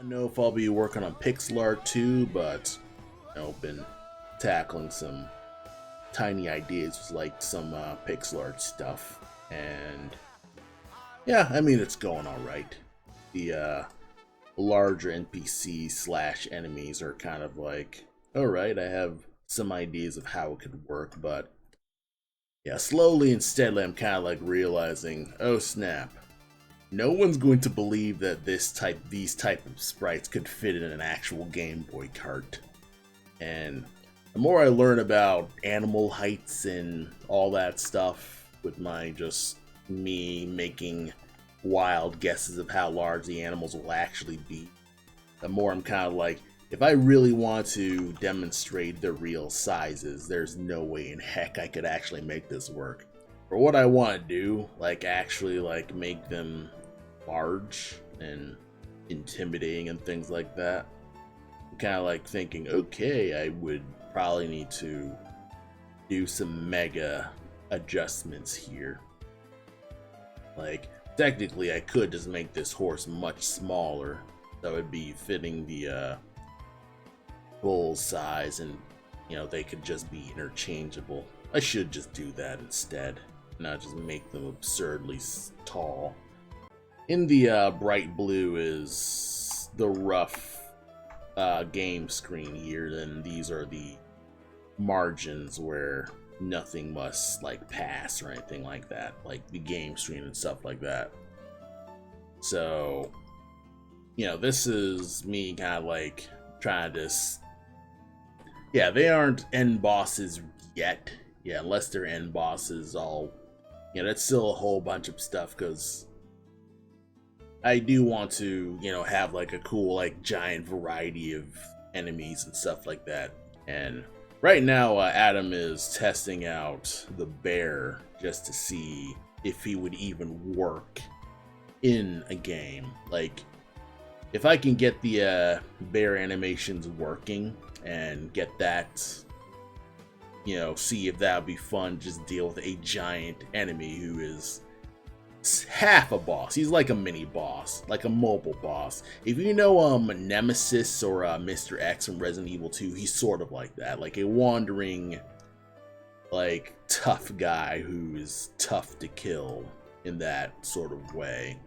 know if I'll be working on pixel art too, but been tackling some tiny ideas like some pixel art stuff, and yeah, I mean it's going all right. The larger NPC slash enemies are kind of like, all right, I have some ideas of how it could work, but yeah, slowly and steadily I'm kind of like realizing, oh snap, no one's going to believe that these type of sprites could fit in an actual Game Boy cart. And the more I learn about animal heights and all that stuff, with my just me making wild guesses of how large the animals will actually be, the more I'm kind of like, if I really want to demonstrate the real sizes, there's no way in heck I could actually make this work. For what I want to do, like actually like make them large and intimidating and things like that, I'm kind of like thinking, okay, I would probably need to do some mega adjustments here. Like, technically I could just make this horse much smaller, so it'd be fitting the bull size, and they could just be interchangeable. I should just do that instead, not just make them absurdly tall. In the bright blue is the rough game screen here, and these are the margins where nothing must like pass or anything like that, like the game screen and stuff like that. So this is me kind of like trying to they aren't end bosses yet, unless they're end bosses. That's still a whole bunch of stuff, because I do want to have like a cool like giant variety of enemies and stuff like that. And right now Adam is testing out the bear just to see if he would even work in a game. Like, if I can get the bear animations working and get that, see if that would be fun, just deal with a giant enemy who is half a boss. He's like a mini boss, like a mobile boss. If you know Nemesis or Mr. X from Resident Evil 2, he's sort of like that, like a wandering, like, tough guy who's tough to kill in that sort of way.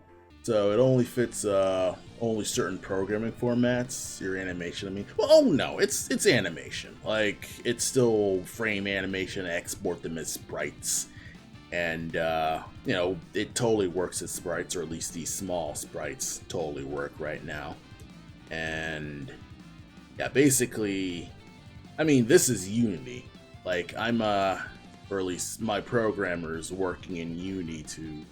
So it only fits only certain programming formats, your animation, I mean. Well, oh no, it's animation. Like, it's still frame animation, export them as sprites. And, it totally works as sprites, or at least these small sprites totally work right now. And, yeah, basically, I mean, this is Unity. Like, I'm, or at least my programmer's working in Unity to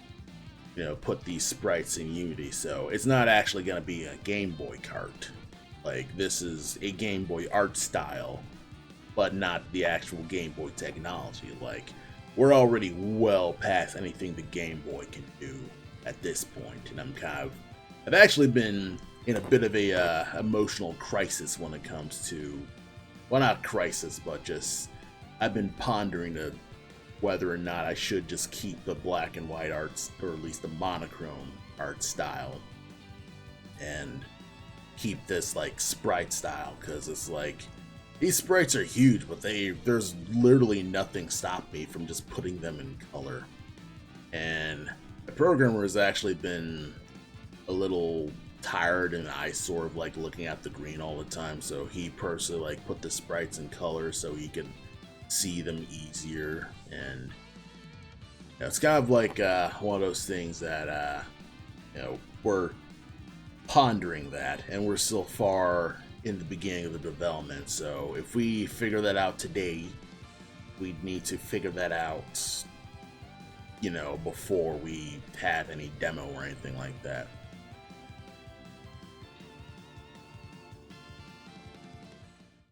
put these sprites in Unity, so it's not actually going to be a Game Boy cart. Like, this is a Game Boy art style, but not the actual Game Boy technology. Like, we're already well past anything the Game Boy can do at this point, and I've actually been in a bit of a emotional crisis when it comes to, well, not crisis, but just I've been pondering whether or not I should just keep the black and white arts, or at least the monochrome art style, and keep this like sprite style, because it's like, these sprites are huge, but there's literally nothing stopping me from just putting them in color. And the programmer has actually been a little tired and eyesore of like looking at the green all the time, so he personally like put the sprites in color so he could see them easier. And it's kind of like one of those things that we're pondering that, and we're still far in the beginning of the development. So if we figure that out today, we'd need to figure that out before we have any demo or anything like that.